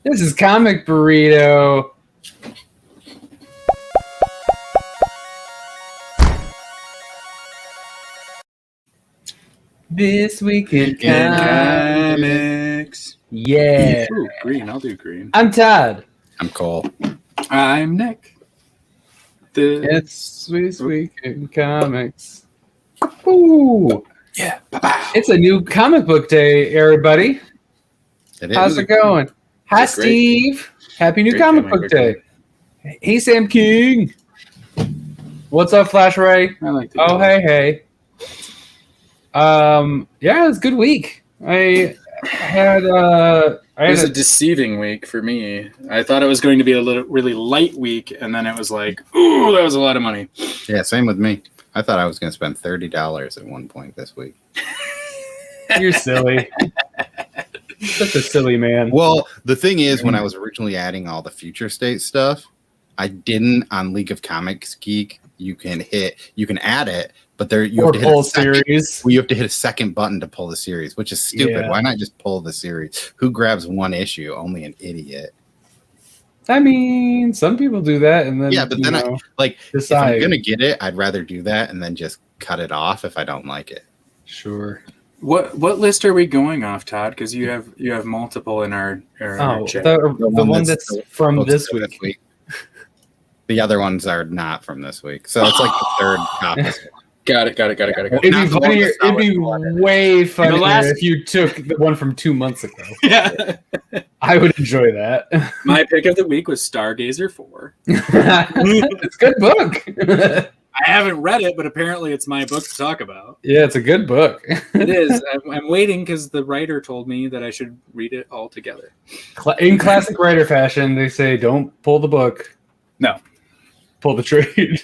This is Comic Burrito. This week in comics. Yeah. Ooh, green. I'll do green. I'm Todd. I'm Cole. I'm Nick. It's This Week in Comics. Ooh. Yeah. It's a new comic book day, everybody. It is. How's it going? Hi, It's great. Steve. Happy new Great comic book day. Hey, Sam King. What's up, Flash Ray? I like to Oh, hey. Yeah, it was a good week. It was a deceiving week for me. I thought it was going to be a really light week, and then it was like, ooh, that was a lot of money. Yeah, same with me. I thought I was going to spend $30 at one point this week. You're silly. Such a silly man. Well, the thing is, when I was originally adding all the future state stuff, I didn't on League of Comics Geek. You can add it, but you have to hit a series. Well, you have to hit a second button to pull the series, which is stupid. Yeah. Why not just pull the series? Who grabs one issue? Only an idiot. I mean, some people do that, and then but then if I'm gonna get it, I'd rather do that and then just cut it off if I don't like it. Sure. What list are we going off, Todd? Because you have multiple in our chat. The one that's from this week. The other ones are not from this week, so it's like the third copy. Got it. It'd be way funnier if you took the one from 2 months ago. Yeah, I would enjoy that. My pick of the week was Stargazer 4. It's a good book. I haven't read it, but apparently it's my book to talk about. Yeah, it's a good book. It is. I'm waiting because the writer told me that I should read it all together. In classic writer fashion, they say, "Don't pull the book." No. Pull the trade.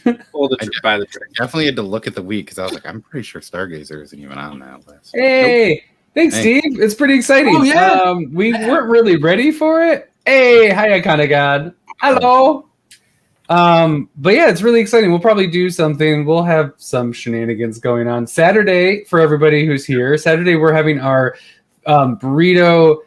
Buy the trade. Definitely had to look at the week because I was like, I'm pretty sure Stargazer isn't even on that list. Hey, thanks, Steve. It's pretty exciting. Oh, yeah. We weren't really ready for it. Hey, hi, Icona God. Hello. But yeah, it's really exciting. We'll probably do something. We'll have some shenanigans going on Saturday for everybody who's here. Saturday, we're having our burrito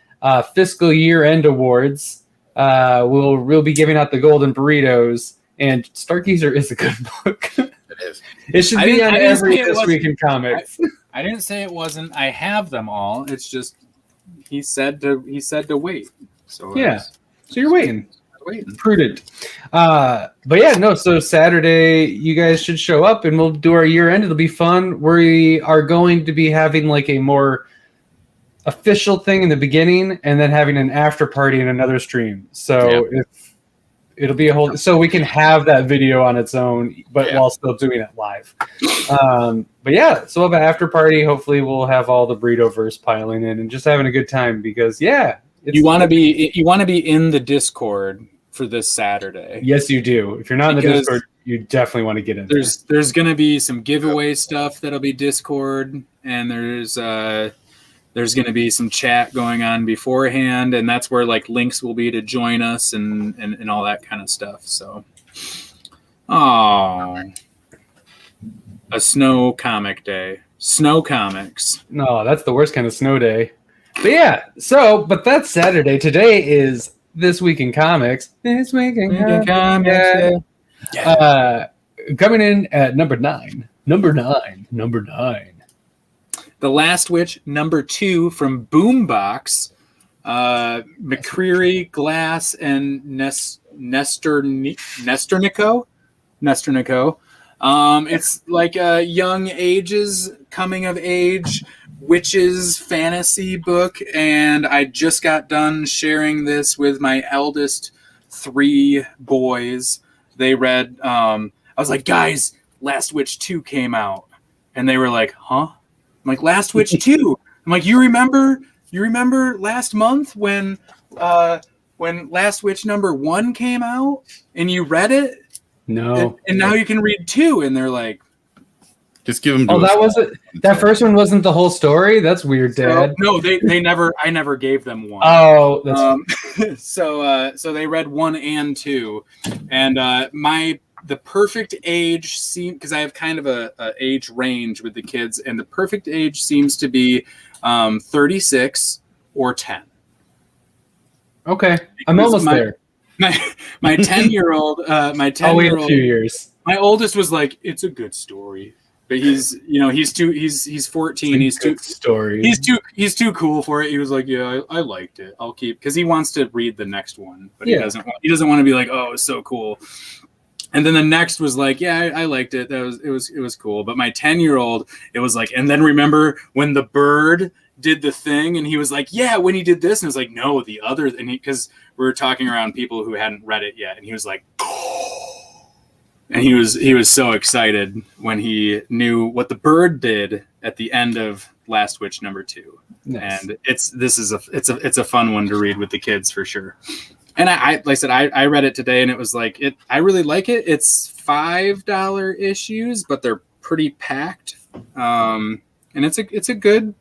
fiscal year end awards. We'll be giving out the golden burritos. And Stargazer is a good book. It is. It should be on every This Week in Comics. I didn't say it wasn't. I have them all. It's just he said to wait. So yeah. So you're waiting. Prudent. But yeah, no. So Saturday, you guys should show up, and we'll do our year end. It'll be fun. We are going to be having like a more official thing in the beginning, and then having an after party in another stream. So it'll be a whole, so we can have that video on its own, but while still doing it live. But yeah, so we'll have an after party. Hopefully we'll have all the Burrito-verse piling in and just having a good time because you want to be in the Discord for this Saturday. Yes, you do. If you're not in the Discord, you definitely want to get in. There's going to be some giveaway stuff that'll be Discord, and there's going to be some chat going on beforehand, and that's where like links will be to join us and all that kind of stuff. So, a snow comic day, snow comics. No, that's the worst kind of snow day. But yeah, but that's Saturday. Today is This Week in Comics. This Week in Comics. Yeah. Coming in at number 9. The Last Witch, number 2 from Boombox, McCreary, Glass, and Nestornico. It's like a young ages, coming of age, witches fantasy book, and I just got done sharing this with my eldest 3 boys. They read, I was like, guys, Last Witch 2 came out, and they were like, huh? I'm like, Last Witch 2. I'm like, you remember last month when Last Witch number 1 came out and you read it? No. And now you can read 2, and they're like, just give them. Oh, that wasn't that first one. Wasn't the whole story? That's weird, Dad. No, they never. I never gave them 1. Oh, that's so they read 1 and 2, and the perfect age seems, because I have kind of a age range with the kids, and the perfect age seems to be 36 or 10. Okay, I'm almost there. My 10-year-old, I'll wait a few years. My oldest was like, it's a good story, but he's 14. He's too cool for it. He was like, yeah, I liked it. I'll keep, because he wants to read the next one, but he doesn't want to be like, oh, it's so cool. And then the next was like, yeah, I liked it. It was cool. But my 10-year-old, it was like, and then remember when the bird did the thing, and he was like, yeah, when he did this, and it was like, no, the other, and because we were talking around people who hadn't read it yet, and he was like, and he was so excited when he knew what the bird did at the end of Last Witch #2. Nice. And it's a fun one to read with the kids for sure. And I like I said, I read it today, and it was like I really like it. It's $5 issues, but they're pretty packed. And it's a good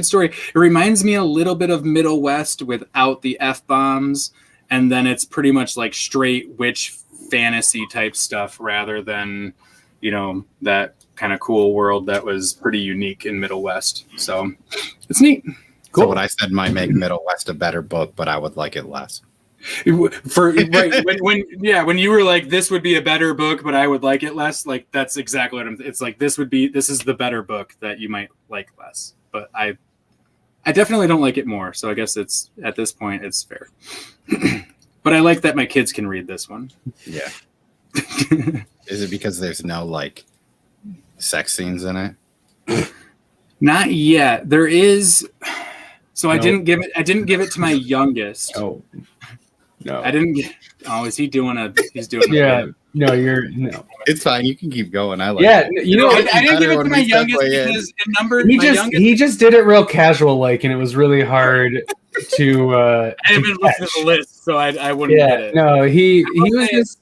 story. It reminds me a little bit of Middle West without the F-bombs, and then it's pretty much like straight witch fantasy type stuff rather than, that kind of cool world that was pretty unique in Middle West. So it's neat. Cool. So what I said might make Middle West a better book, but I would like it less. When you were like, this would be a better book, but I would like it less, like that's exactly what it's like. This is the better book that you might like less, but I definitely don't like it more. So I guess it's, at this point, it's fair. But I like that my kids can read this one. Yeah. Is it because there's no like sex scenes in it? Not yet. There is. So no. I didn't give it to my youngest. Oh. No. I didn't get. Oh, is he doing he's doing yeah. No, no. It's fine. You can keep going. I like it. I didn't give it to my youngest because it numbered he just did it real casual like, and it was really hard to I haven't looked at the list, so I wouldn't get it. No, he was just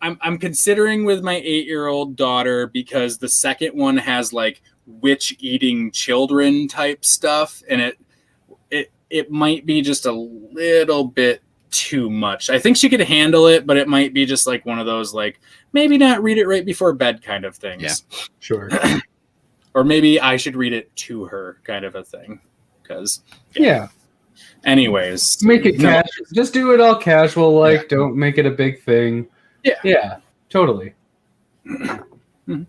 I'm considering with my 8-year-old daughter, because the second one has like witch eating children type stuff, and it might be just a little bit too much. I think she could handle it, but it might be just like one of those like maybe not read it right before bed kind of things. Yeah, sure. Or maybe I should read it to her kind of a thing. Because anyways, make it casual. Just do it all casual, like don't make it a big thing. Yeah, totally. Okay.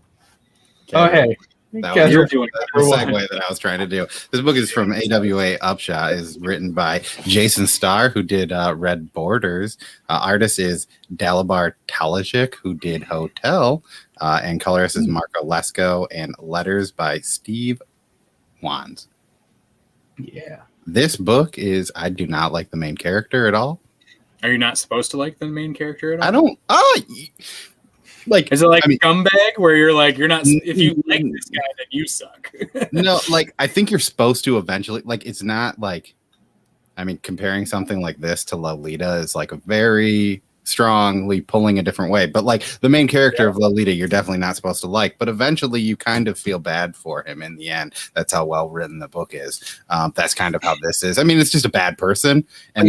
Oh hey. You're doing the segue that I was trying to do. This book is from AWA Upshot. Is written by Jason Starr, who did Red Borders. Artist is Dalibar Talajic, who did Hotel, and colorist is Marco Lesko, and letters by Steve Wands. Yeah. This book is, I do not like the main character at all. Are you not supposed to like the main character at all? I don't. Like, is it like a scumbag where you're like, you're not, if you like this guy, then you suck? No, like, I think you're supposed to eventually, like, it's not like, I mean, comparing something like this to Lolita is like a very strongly pulling a different way. But like the main character of Lolita, you're definitely not supposed to like, but eventually you kind of feel bad for him in the end. That's how well written the book is. That's kind of how this is. I mean, it's just a bad person. And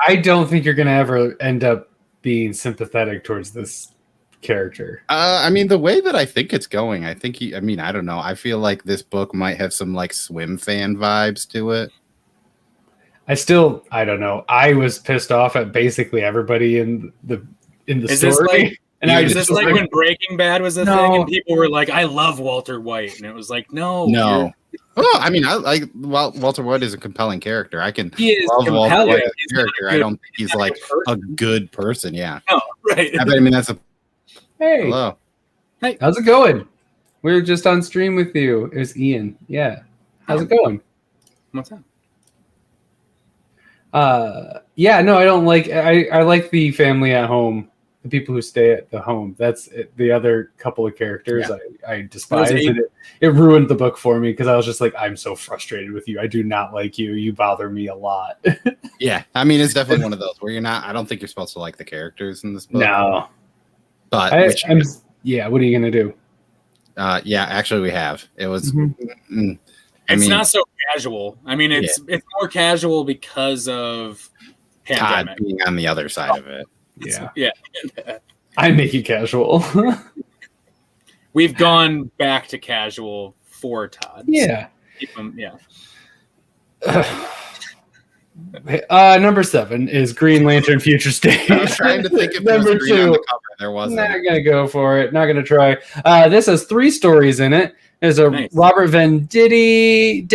I don't think you're going to ever end up being sympathetic towards this character. I mean, the way that I think it's going, I think I don't know. I feel like this book might have some like Swim fan vibes to it. I don't know. I was pissed off at basically everybody in the story. Is this like when Breaking Bad was a thing and people were like, I love Walter White, and it was like, no. Well, I mean, Walter White is a compelling character. I can love compelling. Walter White as a character. I don't think he's like a good person. Yeah. No, right. I mean, that's a. Hey. Hello. Hey. How's it going? We were just on stream with you. It was Ian. Yeah. How's it going? What's up? No, I don't like. I like the family at home. The people who stay at the home. That's it. The other couple of characters I despise. And it ruined the book for me because I was just like, I'm so frustrated with you. I do not like you. You bother me a lot. Yeah. I mean, it's definitely one of those where you're not. I don't think you're supposed to like the characters in this book. No. But what are you gonna do? Actually, we have. It was. It's not so casual. I mean, it's more casual because of pandemic. Todd being on the other side of it. Yeah. I make it casual. We've gone back to casual for Todd. Yeah. So Number 7 is Green Lantern Future State. I was trying to think if number 2 on the cover. There wasn't. Not gonna go for it. Not gonna try. This has 3 stories in it. There's a nice. Robert Venditti,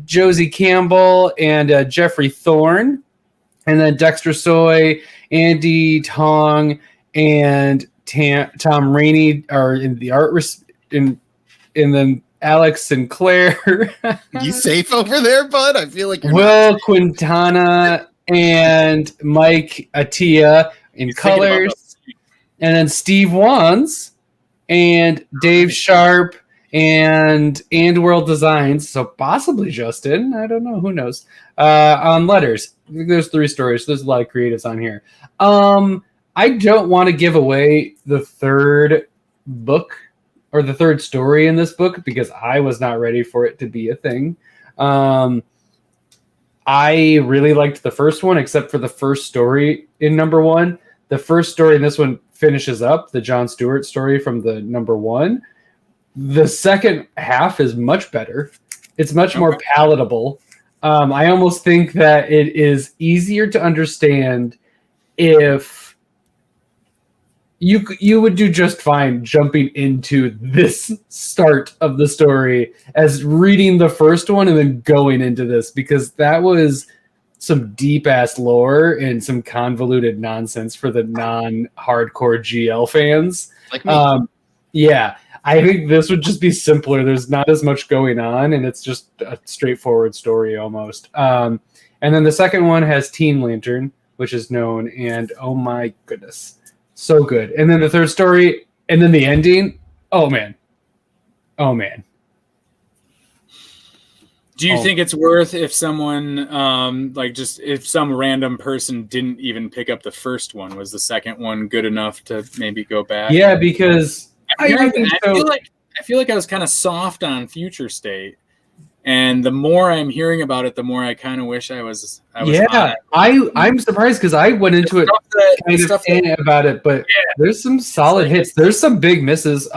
Josie Campbell, and Jeffrey Thorne, and then Dexter Soy, Andy Tong, and Tom Rainey are in the art. And then Alex Sinclair. You safe over there, bud? I feel like you're Will Quintana and Mike Attia in colors, and then Steve Wands and Dave Sharp and World Designs. So possibly Justin. I don't know. Who knows? On letters. There's 3 stories. There's a lot of creatives on here. I don't want to give away the 3rd book or the 3rd story in this book because I was not ready for it to be a thing. I really liked the first one, except for the first story in number 1. The first story in this one finishes up the Jon Stewart story from the number 1. The second half is much better. It's much more palatable. I almost think that it is easier to understand if you would do just fine jumping into this start of the story as reading the first one and then going into this, because that was some deep ass lore and some convoluted nonsense for the non-hardcore GL fans. Like me. Yeah, I think this would just be simpler. There's not as much going on, and it's just a straightforward story almost. And then the second one has Teen Lantern, which is known, and oh my goodness. So good. And then the 3rd story, and then the ending. Oh, man. Do you think it's worth if someone, if some random person didn't even pick up the first one? Was the second one good enough to maybe go back? Yeah, because I feel like I was kind of soft on Future State. And the more I'm hearing about it, the more I kind of wish I was. I'm surprised because I went into it kind of about it, but there's some solid hits. There's some big misses. It's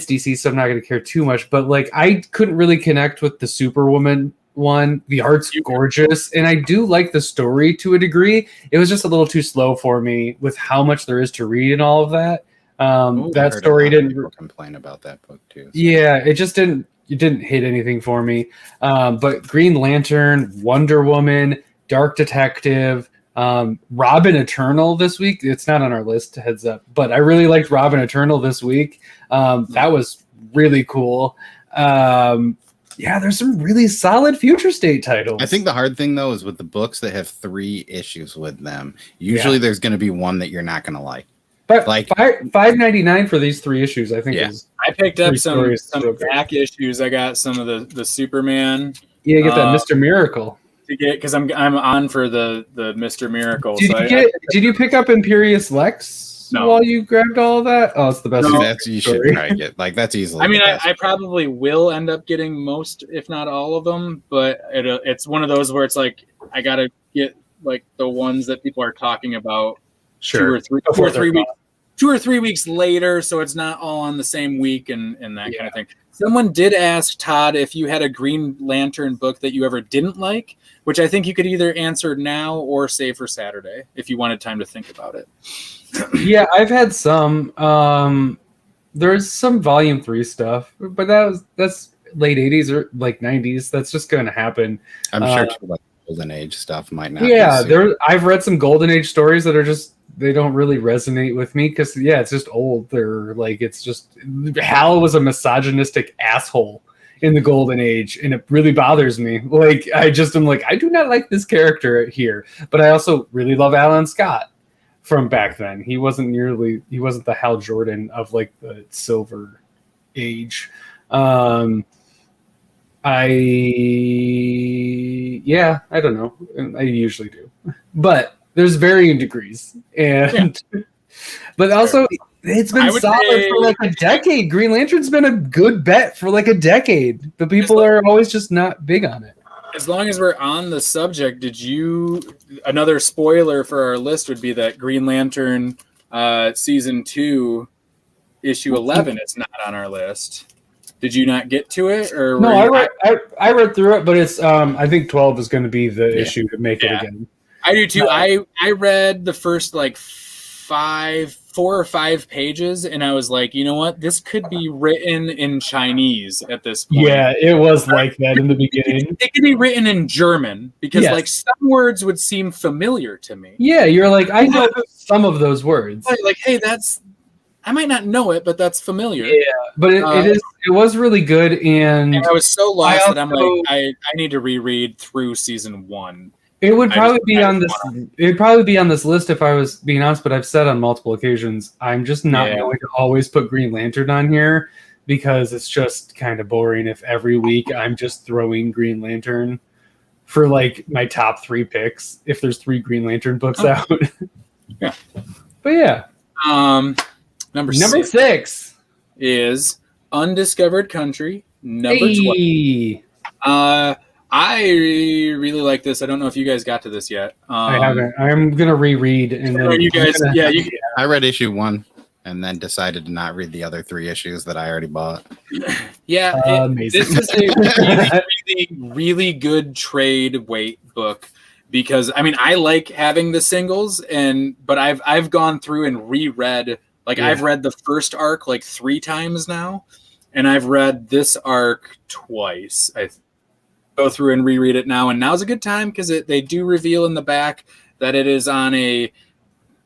DC, so I'm not going to care too much. But like, I couldn't really connect with the Superwoman one. The art's gorgeous, and I do like the story to a degree. It was just a little too slow for me with how much there is to read and all of that. That story didn't complain about that book too. So. Yeah, it just didn't. It didn't hit anything for me. But Green Lantern, Wonder Woman, Dark Detective, Robin Eternal this week. It's not on our list, heads up. But I really liked Robin Eternal this week. That was really cool. There's some really solid Future State titles. I think the hard thing, though, is with the books that have 3 issues with them. Usually there's going to be one that you're not going to like. But like $5.99 for these 3 issues, I think. Is I picked up some back issues. I got some of the Superman. Yeah, get that Mr. Miracle. To get because I'm on for the Mr. Miracle. Did you pick up Imperious Lex while you grabbed all of that? Oh, it's the best. You should try get that's easily. I mean, I probably will end up getting most, if not all of them, but it's one of those where it's like I gotta get like the ones that people are talking about. Sure. 2 or 3 weeks later, so it's not all on the same week and that kind of thing. Someone did ask Todd if you had a Green Lantern book that you ever didn't like, which I think you could either answer now or save for Saturday if you wanted time to think about it. Yeah, I've had some. There's some Volume 3 stuff, but that's late 80s or like 90s. That's just going to happen. I'm sure too, like Golden Age stuff might not. Yeah, I've read some Golden Age stories that are just. They don't really resonate with me because it's just old. They're like, it's just Hal was a misogynistic asshole in the Golden Age, and it really bothers me. Like, I just am like, I do not like this character here, but I also really love Alan Scott from back then. He wasn't the Hal Jordan of like the Silver Age. I don't know. I usually do, but. There's varying degrees, but also it's been solid for like a decade. Green Lantern's been a good bet for like a decade, but people are always just not big on it. As long as we're on the subject, another spoiler for our list would be that Green Lantern season 2, issue 11 is not on our list. Did you not get to it, or no? I read through it, but it's I think 12 is going to be the issue to make it again. I do too. I read the first like 4 or 5 pages, and I was like, you know what? This could be written in Chinese at this point. Yeah, it was like that in the beginning. It could be written in German because like some words would seem familiar to me. Yeah, you're like, I know some of those words. Like, hey, I might not know it, but that's familiar. Yeah, but it was really good, and I was so lost that I'm like, I need to reread through season 1. It would probably be on this. It'd probably be on this list if I was being honest. But I've said on multiple occasions, I'm just not going to always put Green Lantern on here because it's just kind of boring. If every week I'm just throwing Green Lantern for like my top 3 picks, if there's 3 Green Lantern books out. Yeah, but yeah. Number 6 is Undiscovered Country. Number 12. I really like this. I don't know if you guys got to this yet. I haven't. I'm gonna reread, and then you guys. I read issue 1, and then decided to not read the other 3 issues that I already bought. Yeah, amazing. This is a really good trade weight book because I like having the singles, but I've gone through and reread. Like I've read the first arc like 3 times now, and I've read this arc twice. I go through and reread it now, and now's a good time because they do reveal in the back that it is on a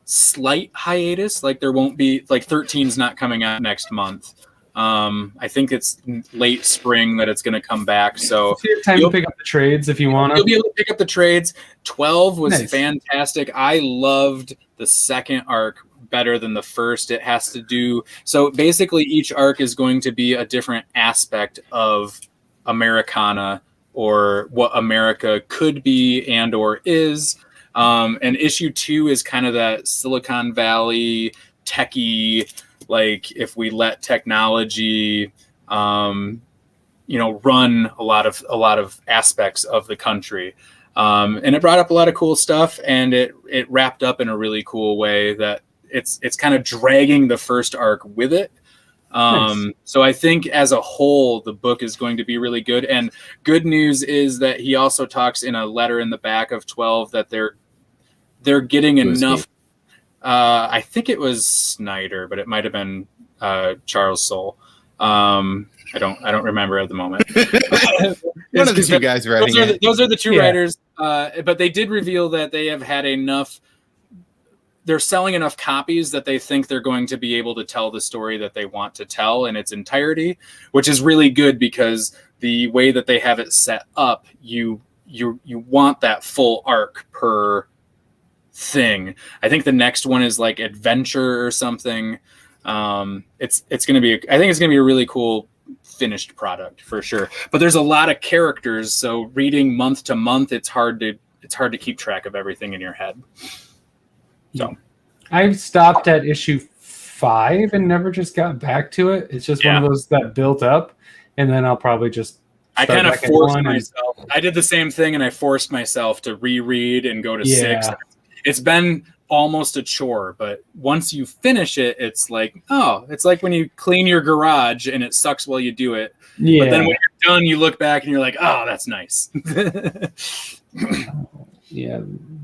slight hiatus. Like there won't be 13's not coming out next month. I think it's late spring that it's going to come back. So you have time to pick up the trades if you want to. You'll be able to pick up the trades. 12 was fantastic. I loved the second arc better than the first. It has to do so basically each arc is going to be a different aspect of Americana or what America could be and or is. And issue 2 is kind of that Silicon Valley techie, like if we let technology run a lot of aspects of the country. And it brought up a lot of cool stuff, and it wrapped up in a really cool way that it's kind of dragging the first arc with it. So I think as a whole, the book is going to be really good. And good news is that he also talks in a letter in the back of 12 that they're getting enough. I think it was Snyder, but it might have been Charles Soule. I don't remember at the moment. One of the 2 guys writing it. Those are the 2 writers. But they did reveal that they have had enough. They're selling enough copies that they think they're going to be able to tell the story that they want to tell in its entirety, which is really good because the way that they have it set up, you want that full arc per thing. I think the next one is like adventure or something. It's going to be, I think it's going to be a really cool finished product for sure. But there's a lot of characters, so reading month to month, it's hard to keep track of everything in your head. So I've stopped at issue 5 and never just got back to it. It's just one of those that built up, and then I'll probably just I kind of forced myself. I did the same thing, and I forced myself to reread and go to 6. It's been almost a chore, but once you finish it, it's like when you clean your garage and it sucks while you do it. Yeah. But then when you're done, you look back and you're like, oh, that's nice. Yeah,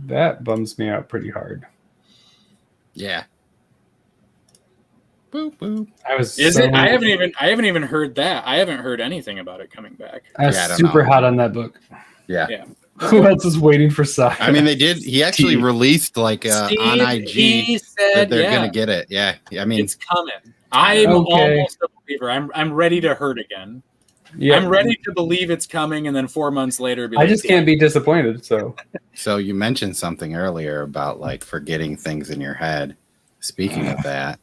that bums me out pretty hard. Yeah. Boop boop. I haven't even heard that. I haven't heard anything about it coming back. I was super hot on that book. Yeah. Who else is waiting for Saga? I mean, they did. He actually released on IG. He said they're gonna get it. Yeah. I mean, it's coming. I'm almost a believer. I'm ready to hurt again. Yeah. I'm ready to believe it's coming, and then 4 months later, I just can't be disappointed. So you mentioned something earlier about like forgetting things in your head. Speaking of that,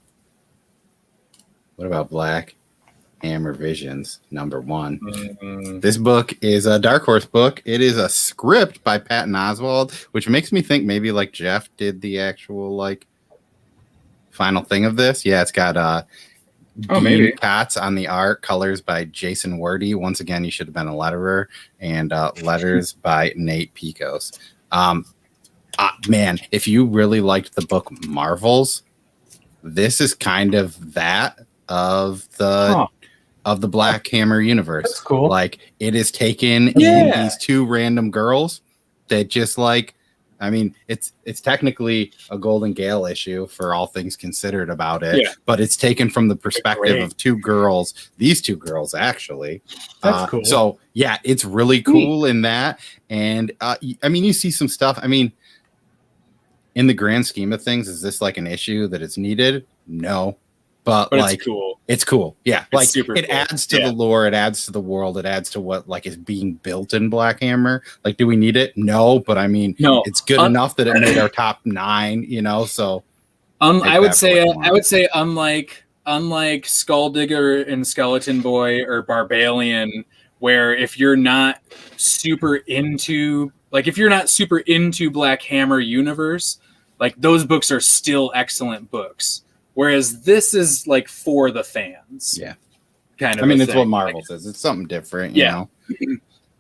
what about Black Hammer Visions #1? Mm-hmm. This book is a Dark Horse book. It is a script by Patton Oswalt, which makes me think maybe like Jeff did the actual like final thing of this. Yeah, it's got maybe Cats on the art, colors by Jason Wordy. Once again, you should have been a letterer, and letters by Nate Picos. Man, if you really liked the book Marvels, this is kind of that of the of the Black Hammer universe. That's cool. Like, it is taken in these two random girls that just like, I mean, it's technically a Golden Gale issue for all things considered about it, but it's taken from the perspective of two girls. These two girls, actually. That's cool. So yeah, it's really cool in that. And I mean, you see some stuff. I mean, in the grand scheme of things, is this like an issue that is needed? No, but like, it's cool. It's cool. Yeah. It's super it cool. adds to the lore. It adds to the world. It adds to what like is being built in Black Hammer. Like, do we need it? No, but I mean, it's good enough that it made our top 9, you know? So I would say unlike Skulldigger and Skeleton Boy or Barbalian, where if you're not super into Black Hammer universe, like those books are still excellent books. Whereas this is like for the fans. Yeah. Kind of. I mean, it's what Marvel says. It's something different, you know.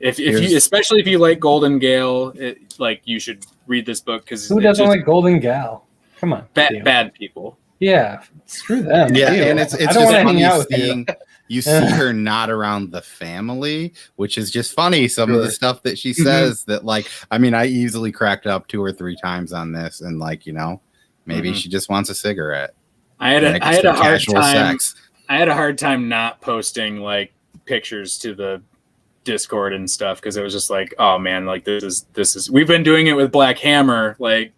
If you, especially if you like Golden Gale, like you should read this book because who doesn't like Golden Gale? Come on, bad people. Yeah, screw them. Yeah, Ew. and it's just funny seeing you see her not around the family, which is just funny. Some of the stuff that she says that, like, I mean, I easily cracked up 2 or 3 times on this, and like, you know, maybe she just wants a cigarette. I had a hard time not posting like pictures to the Discord and stuff because it was just like, oh man, like this is we've been doing it with Black Hammer, like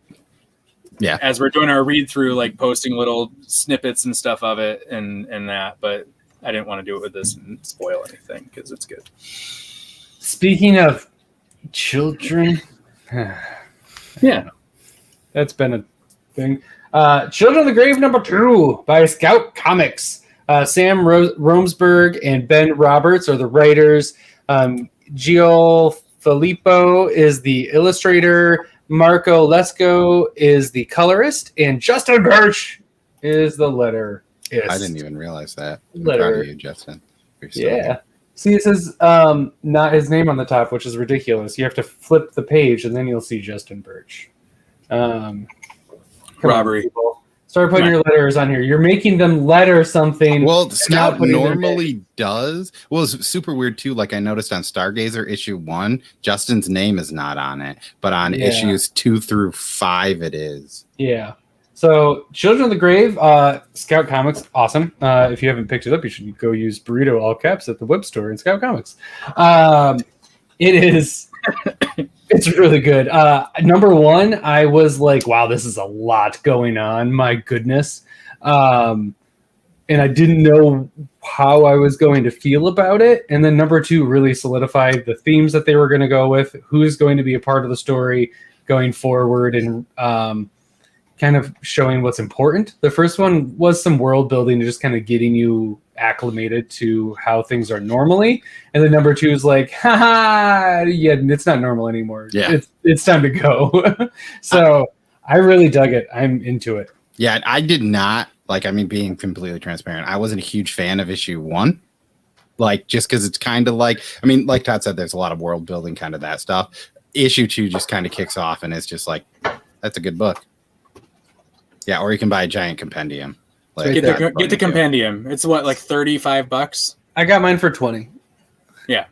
as we're doing our read through, like posting little snippets and stuff of it and that, but I didn't want to do it with this and spoil anything because it's good. Speaking of children, that's been a thing. Children of the Grave #2 by Scout Comics. Sam Romsberg and Ben Roberts are the writers. Gio Filippo is the illustrator. Marco Lesko is the colorist. And Justin Birch is the letterist. I didn't even realize that. I'm proud of you, Justin. Yeah. See, it says not his name on the top, which is ridiculous. You have to flip the page, and then you'll see Justin Birch. Robbery. Start putting your letters on here. You're making them letter something. Well, Scout normally does. Well, it's super weird too. Like I noticed on Stargazer issue 1, Justin's name is not on it, but on issues 2 through 5, it is. Yeah. So, Children of the Grave, Scout Comics, awesome. If you haven't picked it up, you should go use Burrito all caps at the web store in Scout Comics. It is. It's really good. Number 1, I was like, wow, this is a lot going on. My goodness. And I didn't know how I was going to feel about it. And then number 2 really solidified the themes that they were going to go with, who's going to be a part of the story going forward, and kind of showing what's important. The first one was some world building, just kind of getting you acclimated to how things are normally. And then number 2 is like, it's not normal anymore. Yeah. It's time to go. So I really dug it. I'm into it. Yeah, I did not, like, I mean, being completely transparent, I wasn't a huge fan of issue 1. Like, just because it's kind of like, I mean, like Todd said, there's a lot of world building, kind of that stuff. Issue 2 just kind of kicks off, and it's just like, that's a good book. Yeah, or you can buy a giant compendium. Like, get the compendium. It's what, like $35? I got mine for 20. Yeah.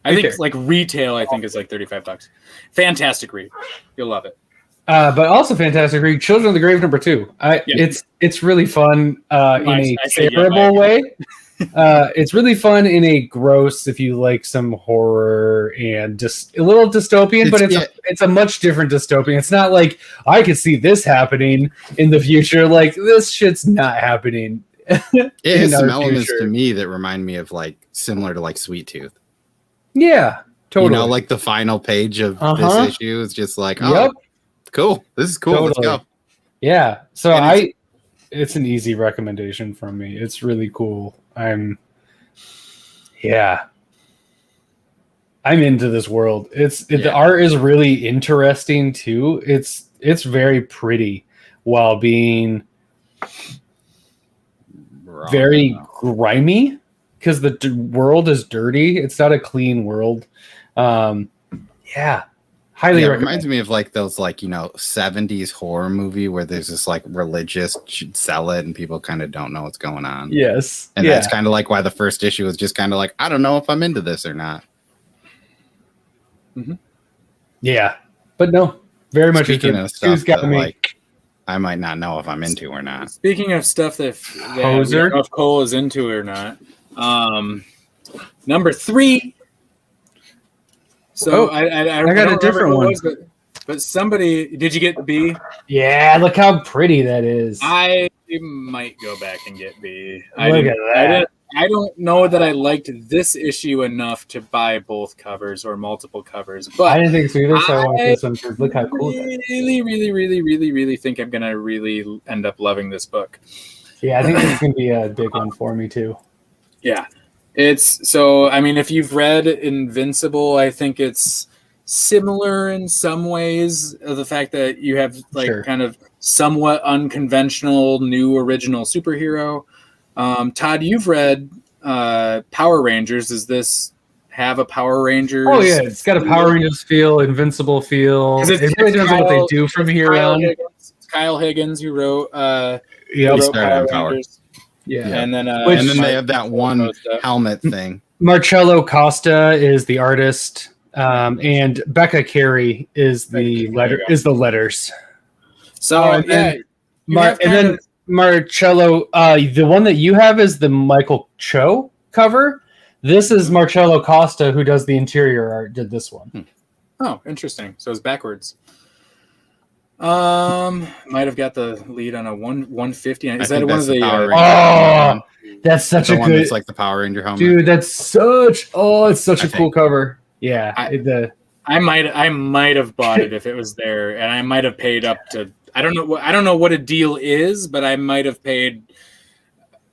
I think like retail, I think is like $35. Fantastic read. You'll love it. But also fantastic read, Children of the Grave #2. It's really fun in a terrible way. It's really fun in a gross, if you like some horror and just a little dystopian, but it's a much different dystopian. It's not like I could see this happening in the future. Like, this shit's not happening. It has some elements to me that remind me of like similar to like Sweet Tooth. Yeah, totally. You know, like the final page of this issue is just like, cool. This is cool. Totally. Let's go. Yeah. So it's an easy recommendation from me. It's really cool. I'm into this world. The art is really interesting too. It's very pretty while being very grimy because the world is dirty. It's not a clean world. Highly Highly recommend. It reminds me of like those 70s horror movie where there's this like religious should sell it and people kind of don't know what's going on. Yes. And that's kind of like why the first issue was just kind of like, I don't know if I'm into this or not. Mm-hmm. Yeah. But no, very much Speaking of stuff that, like, I might not know if I'm into or not. Speaking of stuff that we don't know if Cole is into or not. Number 3. So I got a different one. But somebody, did you get B? Yeah, look how pretty that is. I might go back and get B. Look at that. I don't know that I liked this issue enough to buy both covers or multiple covers, but I didn't think so either. So I want this one because look how cool. Really think I'm gonna really end up loving this book. Yeah, I think this is gonna be a big one for me too. Yeah, it's so. I mean, if you've read Invincible, I think it's similar in some ways. The fact that you have kind of somewhat unconventional new original superhero. Todd, you've read Power Rangers. Does this have a Power Rangers? Oh yeah, it's got a Power Rangers feel, Invincible feel. It really depends on what they do from here on. Kyle Higgins, who wrote Power Rangers. Yeah, and then they have that one helmet thing. Marcello Costa is the artist, and Becca Carey is the letters. So then Marcello, the one that you have is the Michael Cho cover. This is Marcello Costa, who does the interior art, did this one. Oh, interesting. So it's backwards. Might have got the lead on a 150. Is that one of the Power Ranger? That's such a one good. That's like the Power Ranger helmet. Dude, that's such. It's such a cool cover. Yeah, I might have bought it if it was there, and I might have paid up to. I don't know what a deal is, but I might have paid.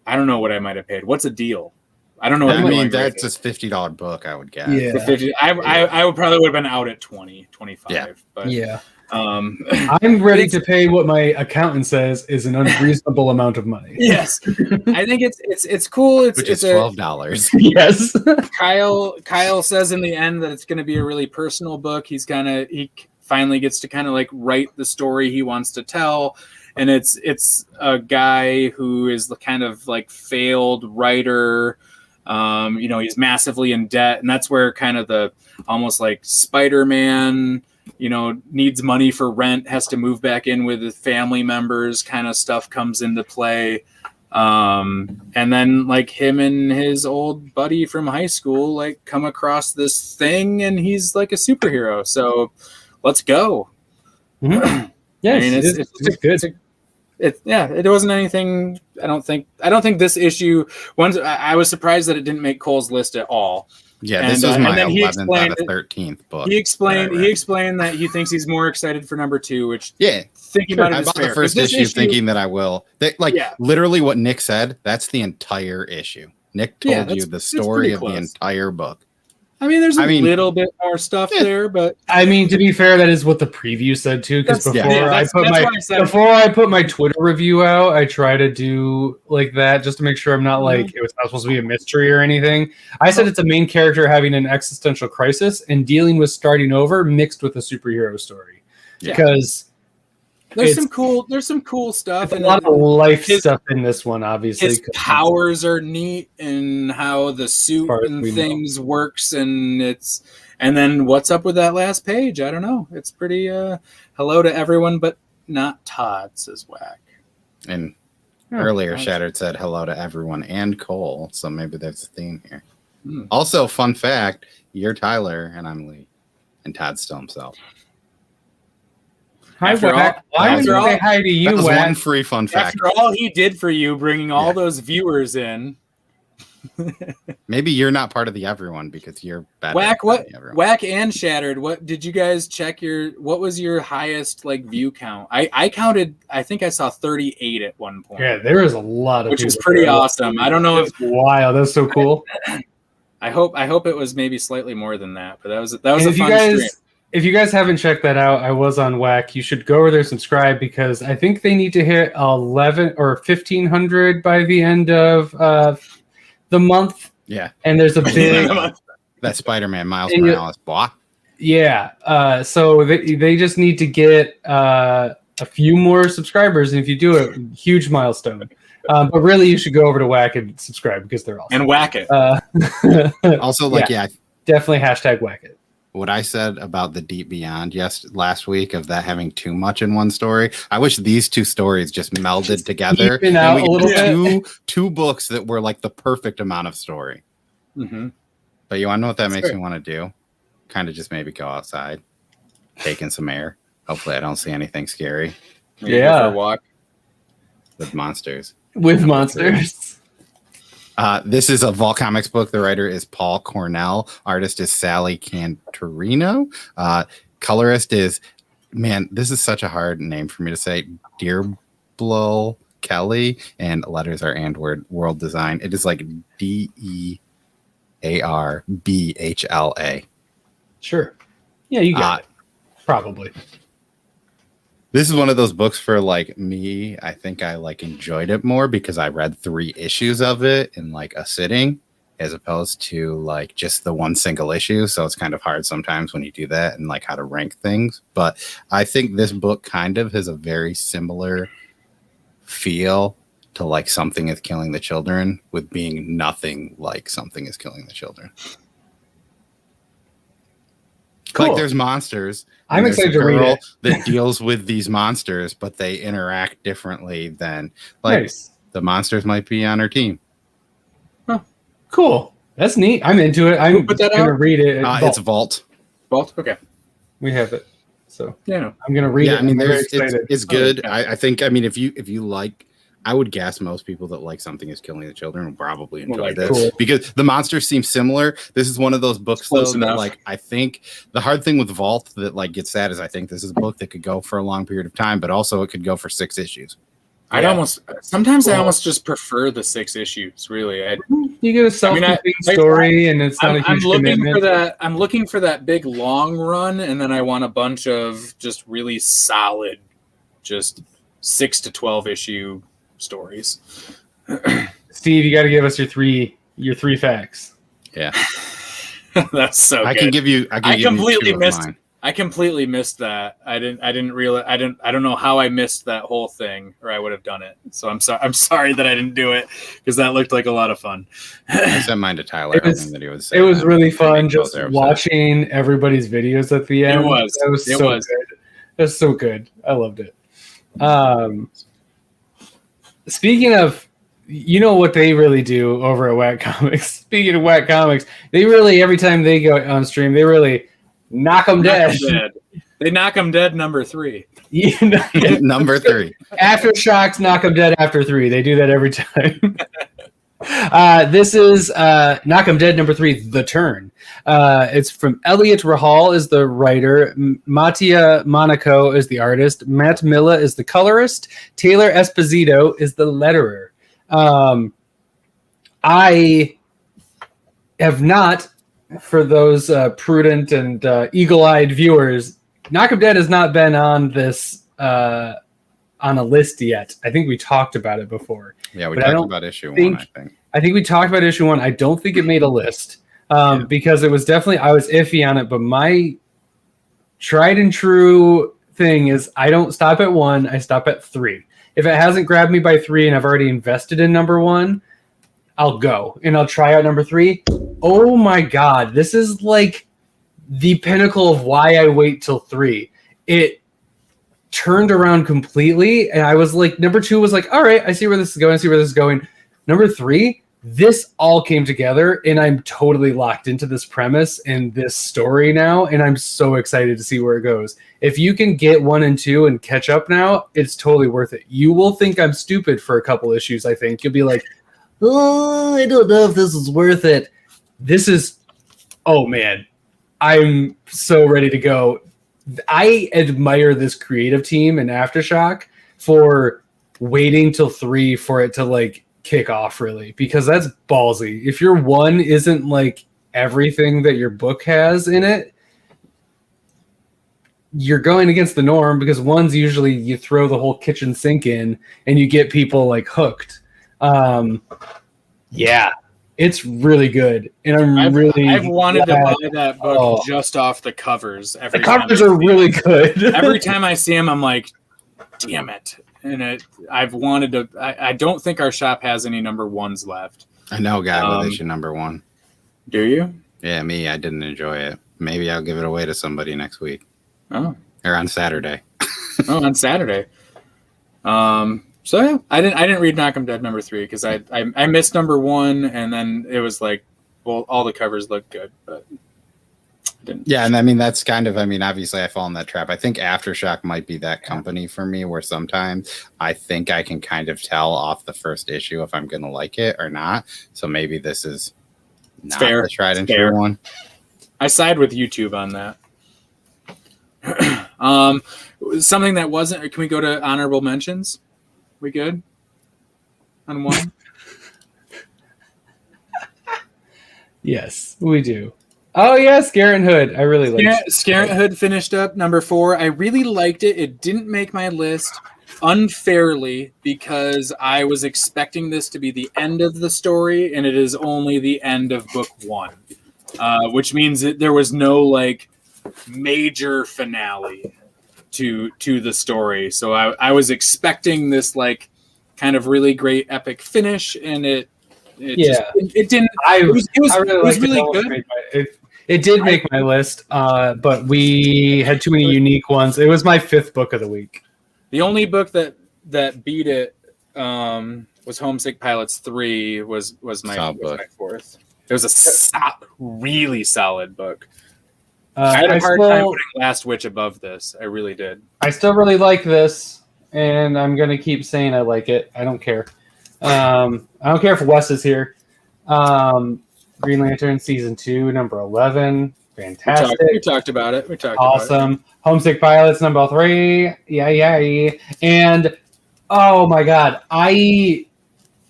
I don't know what I might have paid. What's a deal? I don't know. I mean, that's a $50 book, I would guess. Yeah, I would probably would have been out at 20, 25. Yeah. But yeah. I'm ready to pay what my accountant says is an unreasonable amount of money. Yes, I think it's cool. It's $12. Yes. Kyle says in the end that it's going to be a really personal book. He finally gets to kind of like write the story he wants to tell, and it's a guy who is the kind of like failed writer. He's massively in debt, and that's where kind of the almost like Spider-Man, needs money for rent, has to move back in with his family members kind of stuff comes into play. And then like him and his old buddy from high school, like come across this thing and he's like a superhero. So let's go. Mm-hmm. Yeah. I mean, it's good. It wasn't anything. I don't think this issue. I was surprised that it didn't make Cole's list at all. Yeah, this is my 11th out of 13th book. He explained that he thinks he's more excited for number 2, which thinking about it, I bought the first issue thinking that I will. Literally what Nick said. That's the entire issue. Nick told you the story of the entire book. I mean, there's a little bit more stuff there, but I mean, to be fair, that is what the preview said too. Because before I put my Twitter review out, I try to do like that just to make sure I'm not like it was not supposed to be a mystery or anything. I said it's a main character having an existential crisis and dealing with starting over, mixed with a superhero story. Because there's some cool stuff and a lot of life stuff in this one. Obviously, his powers are neat and how the suit and things works, and then what's up with that last page? I don't know. It's pretty hello to everyone, but not Todd, says Whack. And earlier, Shattered said hello to everyone and Cole, so maybe there's a theme here. Also, fun fact: you're Tyler and I'm Lee, and Todd's still himself. Hi, Whack. Why would you say hi to you, Whack? Whack? One free fun fact. After all he did for you, bringing all those viewers in. Maybe you're not part of the everyone because you're better. Whack and Shattered. What did you guys check what was your highest like view count? I counted. I think I saw 38 at one point. Yeah, there is a lot of, which is pretty awesome. I don't know if wow, that's so cool. I hope it was maybe slightly more than that, but that was a fun stream. If you guys haven't checked that out, I was on Whack. You should go over there, subscribe, because I think they need to hit 11 or 1,500 by the end of the month. Yeah, and there's a big that Spider-Man Miles Morales boy. Yeah. So they just need to get a few more subscribers, and if you do it, huge milestone. But really, you should go over to Whack and subscribe because they're awesome. And whack it. Also, definitely hashtag Whack it. What I said about the Deep Beyond last week of that having too much in one story, I wish these two stories just melded together and out a little bit. Two books that were like the perfect amount of story. Mm-hmm. But you want to know what that makes me want to do? Kind of just maybe go outside, take in some air. Hopefully I don't see anything scary. Maybe go for a walk with monsters. This is a Vault Comics book. The writer is Paul Cornell. Artist is Sally Cantorino. Colorist is, man, this is such a hard name for me to say, Dearblow Kelly. And letters are and world design. It is like DEARBHLA. Sure. Yeah, you got it. Probably. This is one of those books for like me. I think I like enjoyed it more because I read 3 issues of it in like a sitting as opposed to like just the one single issue. So it's kind of hard sometimes when you do that and like how to rank things. But I think this book kind of has a very similar feel to like Something is Killing the Children with being nothing like Something is Killing the Children. Cool. Like there's monsters. I'm excited to read it. That deals with these monsters, but they interact differently than like the monsters might be on our team. Huh. Cool. That's neat. I'm into it. I'm going to read it. It's Vault. Vault? Okay. We have it. So yeah, I'm going to read it. I mean, it's good. I think, I mean, if you like, I would guess most people that like Something is Killing the Children will probably enjoy this because the monsters seem similar. This is one of those books though, that, like, I think the hard thing with Vault that like gets sad is I think this is a book that could go for a long period of time, but also it could go for 6 issues. I almost just prefer the 6 issues. Really, you get a self-contained story, and it's not a huge commitment. I'm looking for that big long run, and then I want a bunch of just really solid, just 6 to 12 issue stories. Steve, you got to give us your three facts. Yeah, that's so. I good. can give you. I completely missed. I completely missed that. I didn't realize. I don't know how I missed that whole thing, or I would have done it. So I'm sorry that I didn't do it because that looked like a lot of fun. I sent mine to Tyler. It was really fun just watching everybody's videos at the end. It was good. It was so good. I loved it. Speaking of, you know what they really do over at Whack Comics. Speaking of Whack Comics, they really, every time they go on stream, they really knock them dead. They knock them dead number 3. Number 3. Aftershocks knock them dead after 3. They do that every time. This is Knock 'em Dead number 3, The Turn. It's from Elliot Rahal is the writer, Mattia Monaco is the artist, Matt Milla is the colorist, Taylor Esposito is the letterer. I have not, for those prudent and eagle-eyed viewers, Knock 'em Dead has not been on this on a list yet. I think we talked about it before. Yeah, we talked about issue 1, I think. I think we talked about issue 1. I don't think it made a list because it was definitely, I was iffy on it, but my tried and true thing is I don't stop at 1, I stop at 3. If it hasn't grabbed me by 3 and I've already invested in number 1, I'll go and I'll try out number 3. Oh my God, this is like the pinnacle of why I wait till 3. It turned around completely, and I was like, number 2 was like, all right, I see where this is going. Number 3, this all came together, and I'm totally locked into this premise and this story now, and I'm so excited to see where it goes. If you can get 1 and 2 and catch up now, it's totally worth it. You will think I'm stupid for a couple issues, I think. You'll be like, oh, I don't know if this is worth it. This is, oh man, I'm so ready to go. I admire this creative team in Aftershock for waiting till 3 for it to like kick off, really, because that's ballsy. If your 1 isn't like everything that your book has in it, you're going against the norm, because 1's usually you throw the whole kitchen sink in and you get people like hooked. Yeah, It's really good, and I've wanted to buy that book just off the covers. The covers are really good. Every time I see them, I'm like, damn it! And I've wanted to. I don't think our shop has any number ones left. I know, guy, with issue number 1. Do you? Yeah, me. I didn't enjoy it. Maybe I'll give it away to somebody next week. Oh, or on Saturday. On Saturday. So yeah, I didn't read Knock 'em Dead number 3 because I missed number 1, and then it was like, well, all the covers look good, but I didn't. Yeah, and I mean that's kind of, I mean, obviously I fall in that trap. I think Aftershock might be that company for me where sometimes I think I can kind of tell off the first issue if I'm going to like it or not. So maybe this is not the tried and true one. I side with YouTube on that. Something that wasn't. Can we go to honorable mentions? We good on one? Yes, we do. Oh yeah, Scarron Hood. I really liked it. Scarron Hood finished up number 4. I really liked it. It didn't make my list unfairly because I was expecting this to be the end of the story, and it is only the end of book 1, which means that there was no like major finale to the story. So I was expecting this like kind of really great epic finish, and it didn't. It was really good. It did make my list, but we had too many unique ones. It was my 5th book of the week. The only book that beat it was Homesick Pilots 3 was my 4th. It was a really solid book. I had a hard time putting Last Witch above this. I really did. I still really like this, and I'm going to keep saying I like it. I don't care. I don't care if Wes is here. Green Lantern Season 2, number 11. Fantastic. We talked about it. Awesome. Homesick Pilots, number 3. Yeah. And, oh my God. Okay.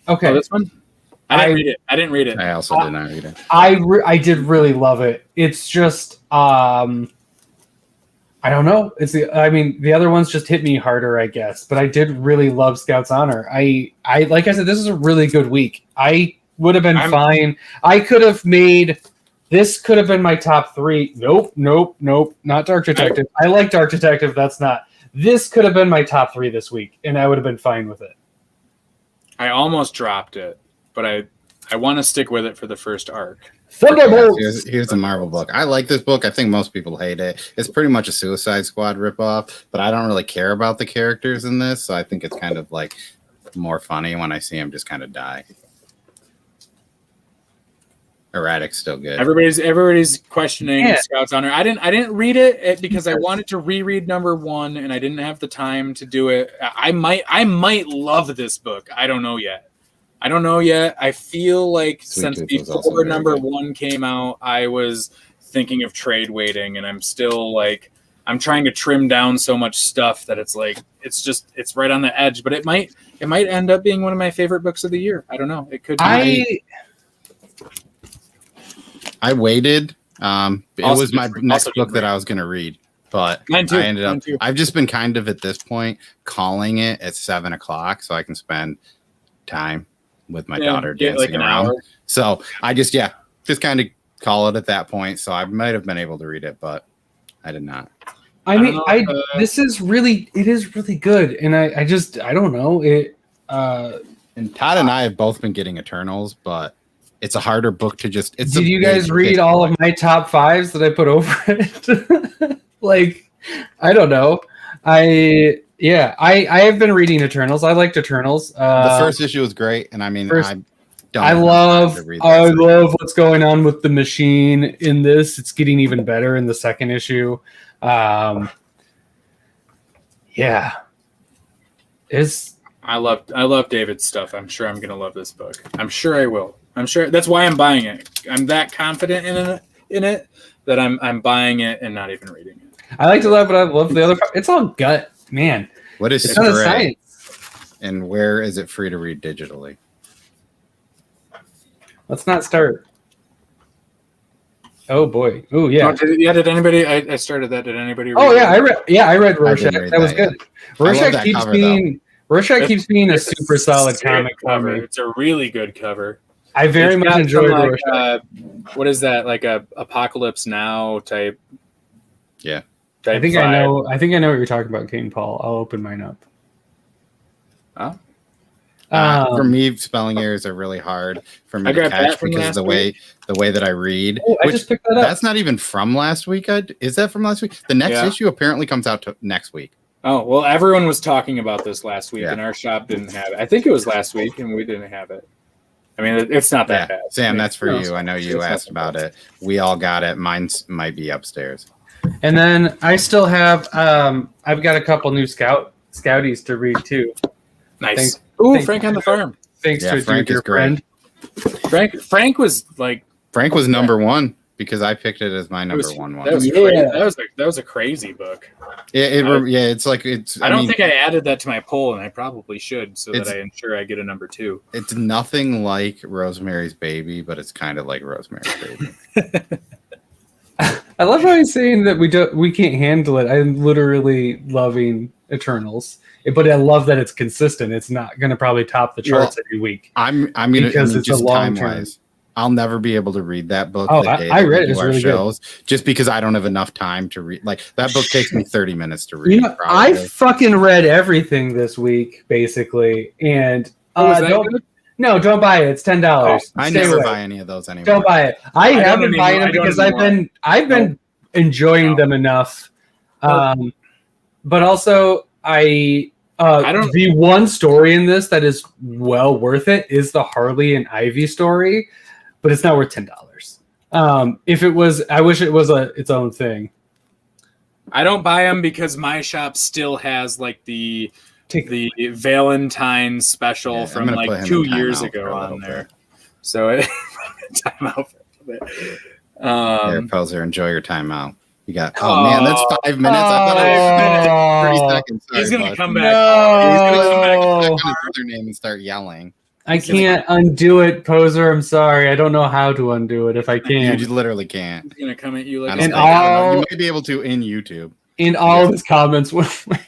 Oh, this one? I didn't read it. I also did not read it. I did really love it. It's just, I don't know. The other ones just hit me harder, I guess. But I did really love Scout's Honor. I like I said, this is a really good week. I would have been fine. This could have been my top 3. Nope. Not Dark Detective. I like Dark Detective. This could have been my top 3 this week, and I would have been fine with it. I almost dropped it, but I want to stick with it for the first arc. Here's a Marvel book. I like this book. I think most people hate it. It's pretty much a Suicide Squad ripoff, but I don't really care about the characters in this, so I think it's kind of like more funny when I see them just kind of die. Erratic's still good. Everybody's questioning Scout's Honor. I didn't read it because I wanted to reread number 1, and I didn't have the time to do it. I might love this book. I don't know yet. I feel like since before number 1 came out, I was thinking of trade waiting, and I'm still like, I'm trying to trim down so much stuff that it's like, it's right on the edge, but it might end up being one of my favorite books of the year. I don't know. It could be. I waited. It was my next book that I was going to read, but I ended up. I've just been kind of at this point calling it at 7:00 so I can spend time with my daughter dancing around. Hour. So I just kind of call it at that point. So I might have been able to read it, but I did not. This is really good, and I don't know it. And Todd and I have both been getting Eternals, but it's a harder book to just. Did you guys read all of my top 5s that I put over it? Like, I don't know. I have been reading Eternals. I liked Eternals. The first issue was great, and I mean, I love what's going on with the machine in this. It's getting even better in the second issue. I love David's stuff. I'm sure I'm gonna love this book. I'm sure I will. I'm sure that's why I'm buying it. I'm that confident in it that I'm buying it and not even reading it. I like to love, but I love the other part. It's all gut, man. What is Stray? And where is it free to read digitally? Let's not start. Oh boy. Oh yeah. Did anybody? I started that. Did anybody? Read I read Rorschach. That was good. Rorschach keeps being a super solid comic cover. It's a really good cover. I very much enjoyed Rorschach. What is that? Like a Apocalypse Now type? Yeah. I think I know what you're talking about, Kane Paul. I'll open mine up. Oh. For me, spelling errors are really hard for me to catch because of the way that I read. Oh, I just picked that up. That's not even from last week. Is that from last week? The next issue apparently comes out next week. Oh, well, everyone was talking about this last week, and our shop didn't have it. I think it was last week, and we didn't have it. I mean, it's not that bad. Sam, that's for you. I know you asked about it. We all got it. Mine might be upstairs. And then I still have, I've got a couple new Scouties to read too. Nice. Frank on the Farm. Thanks to Frank your friend. Frank was like. Frank was number one because I picked it as my number one. That was a crazy book. It's like it's. I don't think I added that to my poll, and I probably should, so that I ensure I get a number 2. It's nothing like Rosemary's Baby, but it's kind of like Rosemary's Baby. I love how he's saying that we can't handle it. I'm literally loving Eternals, but I love that it's consistent. It's not going to probably top the charts every week. I'm going to because it's just time wise. I'll never be able to read that book. Oh, I read it. It's really good. Just because I don't have enough time to read. Like that book takes me 30 minutes to read. I fucking read everything this week basically, and don't buy it. It's $10. I never buy any of those anymore. Don't buy it. I haven't buying them because I've been enjoying them enough. But also the one story in this that is well worth it is the Harley and Ivy story, but it's not worth $10. If it was, I wish it was its own thing. I don't buy them because my shop still has like the Valentine's special from like 2 years ago on there. So time out for a bit. Here, Poser, enjoy your timeout. You got man, that's 5 minutes. I thought it was 30 seconds. Sorry, he's gonna come back. He's gonna come back on his other name and start yelling. I can't undo it, Poser. I'm sorry. I don't know how to undo it if I can. You literally can't. He's gonna come at you like you might be able to in YouTube. In all of his comments went away.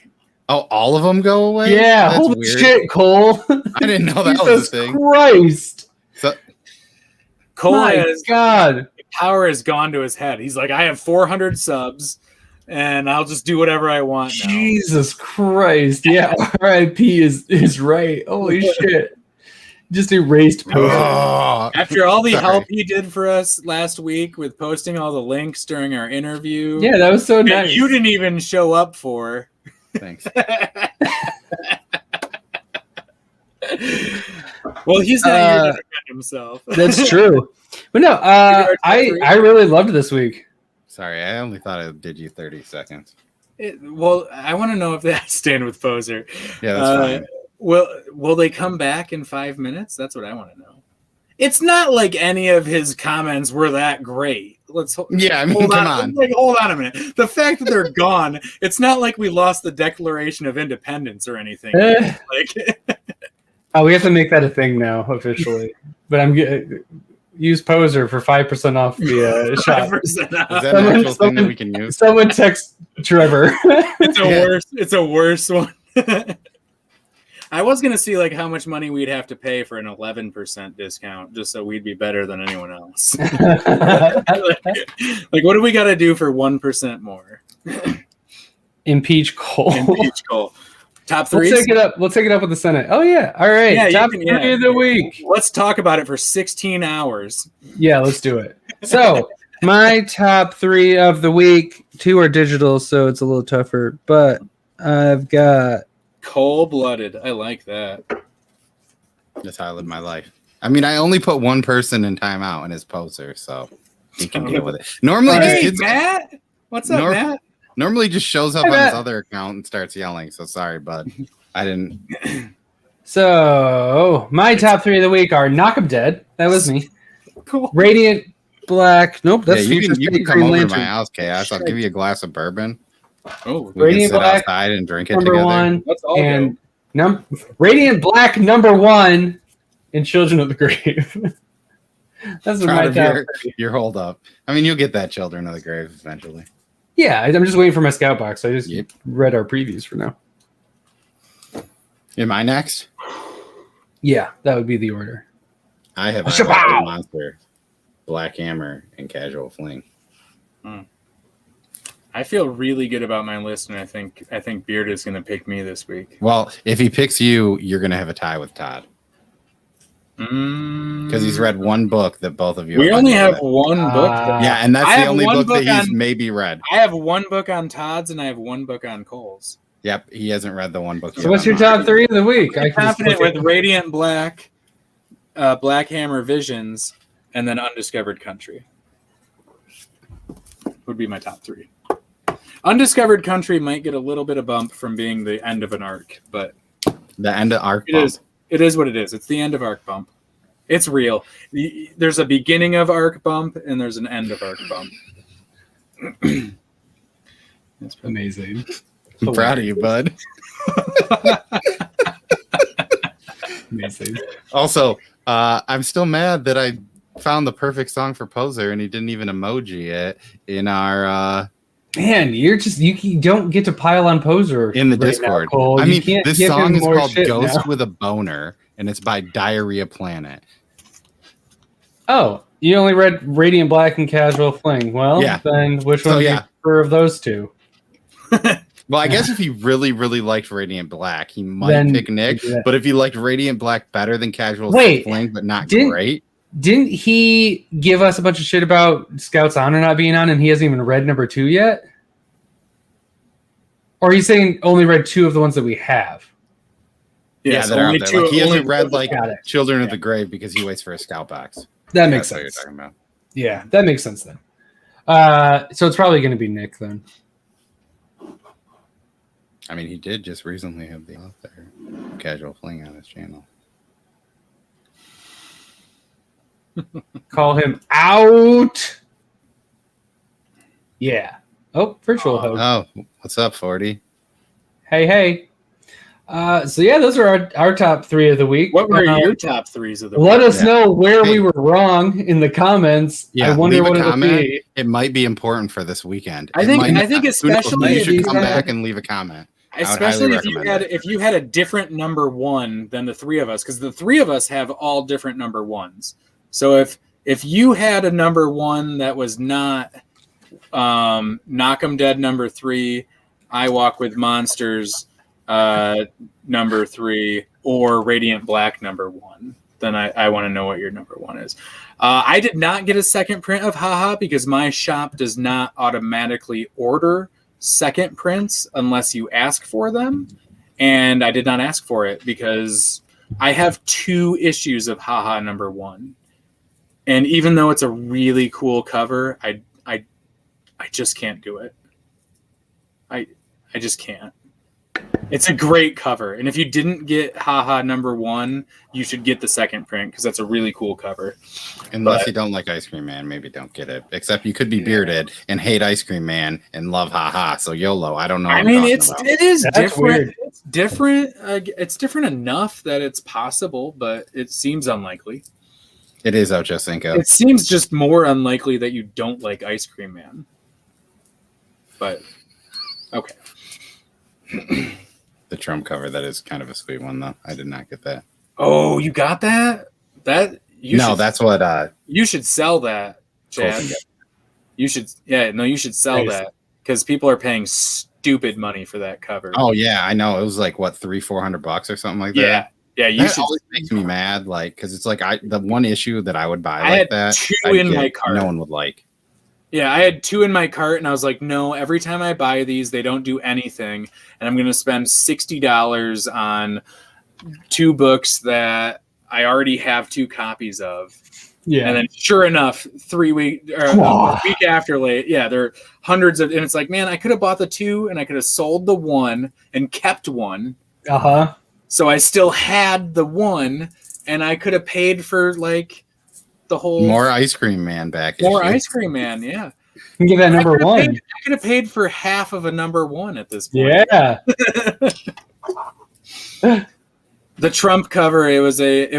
Oh, all of them go away? Yeah, that's holy weird. Shit, Cole. I didn't know that was a thing. Christ. Cole God. Power has gone to his head. He's like, I have 400 subs, and I'll just do whatever I want now. Jesus Christ. Yeah, RIP is right. Holy shit. Just erased Poser. After all the help he did for us last week with posting all the links during our interview. Yeah, that was so nice. You didn't even show up for. Thanks. Well, he's not here to defend himself. That's true. But no, I really loved this week. Sorry, I only thought I did you 30 seconds. Well, I want to know if that stand with Poser. Yeah, that's fine. Will they come back in 5 minutes? That's what I want to know. It's not like any of his comments were that great. Come on. Like, hold on a minute. The fact that they're gone, it's not like we lost the Declaration of Independence or anything. We have to make that a thing now officially. But I'm use Poser for 5% off the shop. 5% off. Is that an actual thing that we can use? Someone text Trevor. It's a worse one. I was gonna see like how much money we'd have to pay for an 11% discount, just so we'd be better than anyone else. Like, what do we got to do for 1% more? Impeach Cole. Top 3. We'll take it up with the Senate. Oh yeah, all right. Yeah, top 3 of the week. Let's talk about it for 16 hours. Yeah, let's do it. So my top 3 of the week. 2 are digital, so it's a little tougher. But I've got. Cold-blooded. I like that. That's how I live my life. I mean, I only put one person in timeout, and it's Poser, so he can deal with it. Normally, Matt. What's up, Matt? Normally, just shows up on his other account and starts yelling. So sorry, bud. I didn't. So my top 3 of the week are Knock 'em Dead. That was me. Cool. Radiant Black. Nope, that's you can come over to my house, Chaos. I'll give you a glass of bourbon. Oh, we can sit outside and drink it together. 1, and Radiant Black #1 in Children of the Grave. That's my top. Your hold up. I mean, you'll get that Children of the Grave eventually. Yeah, I'm just waiting for my scout box. I just read our previews for now. Am I next? Yeah, that would be the order. I have Eye Monster, Black Hammer, and Casual Fling. I feel really good about my list, and I think Beard is going to pick me this week. Well, if he picks you, you're going to have a tie with Todd. Because he's read one book that both of you. We only have one book. Yeah, and that's the only book that he's maybe read. I have one book on Todd's, and I have one book on Cole's. Yep, he hasn't read the one book. So what's your top 3 of the week? I'm confident with Radiant Black, Black Hammer Visions, and then Undiscovered Country. Would be my top 3. Undiscovered Country might get a little bit of bump from being the end of an arc, but the end of arc bump. It is what it is. It's the end of arc bump. It's real. There's a beginning of arc bump, and there's an end of arc bump. That's amazing. I'm proud of you, bud. Amazing. Also, I'm still mad that I found the perfect song for Poser, and he didn't even emoji it in our... Man, you don't get to pile on Poser in the Discord. Now, I mean, this song is called Ghost now. With a Boner, and it's by Diarrhea Planet. Oh, you only read Radiant Black and Casual Fling. Well, yeah. Then which one do you prefer of those two? Well, I guess if he really, really liked Radiant Black, he might pick Nick. Yeah. But if he liked Radiant Black better than Casual Fling, but not great. Didn't he give us a bunch of shit about Scout's Honor not being on, and he hasn't even read number 2 yet? Or he's saying only read 2 of the ones that we have? Yeah, that are out there. Like, he hasn't read like Children of the Grave because he waits for a Scout box. That makes sense. That's what you're talking about. Yeah, that makes sense then. So it's probably going to be Nick then. I mean, he did just recently have the author Casual Fling on his channel. Call him out. Yeah. Oh, virtual hug. Oh, what's up, 40? Hey. So yeah, those are our top 3 of the week. What were your top 3s of the week? Let us know where we were wrong in the comments. Yeah, I wonder what it'll be. It might be important for this weekend. I think especially you should come back and leave a comment. Especially if you had a different number 1 than the 3 of us, because the 3 of us have all different number 1s. So if you had a number 1 that was not Knock 'em Dead number 3, I Walk with Monsters number 3, or Radiant Black number 1, then I want to know what your number 1 is. I did not get a second print of Haha because my shop does not automatically order second prints unless you ask for them, and I did not ask for it because I have 2 issues of Haha number 1. And even though it's a really cool cover, I just can't do it. I just can't. It's a great cover. And if you didn't get Haha number 1, you should get the second print because that's a really cool cover. Unless you don't like Ice Cream Man, maybe don't get it. Except you could be bearded and hate Ice Cream Man and love Haha. So YOLO. I don't know. I mean, it is different. Weird. It's different. It's different enough that it's possible, but it seems unlikely. It is Ocho Cinco. It seems just more unlikely that you don't like Ice Cream Man. But, okay. The Trump cover, that is kind of a sweet one, though. I did not get that. Oh, you got that? That's what... you should sell that, Chad. You should sell that. Because people are paying stupid money for that cover. Oh, yeah, I know. It was like, what, $300-400 or something like that? Yeah. Yeah, that always makes me mad, like, because it's like the one issue that I would buy I like that. 2 in my cart. No one would like. Yeah, I had 2 in my cart, and I was like, no. Every time I buy these, they don't do anything, and I'm going to spend $60 on 2 books that I already have 2 copies of. Yeah, and then sure enough, a week after there are hundreds of, and it's like, man, I could have bought the 2, and I could have sold the 1 and kept 1. So I still had the 1, and I could have paid for like the whole more Ice Cream Man back. More Ice Cream Man, yeah. You can give that number 1. I could have paid for half of a number 1 at this point. Yeah. The Trump cover, it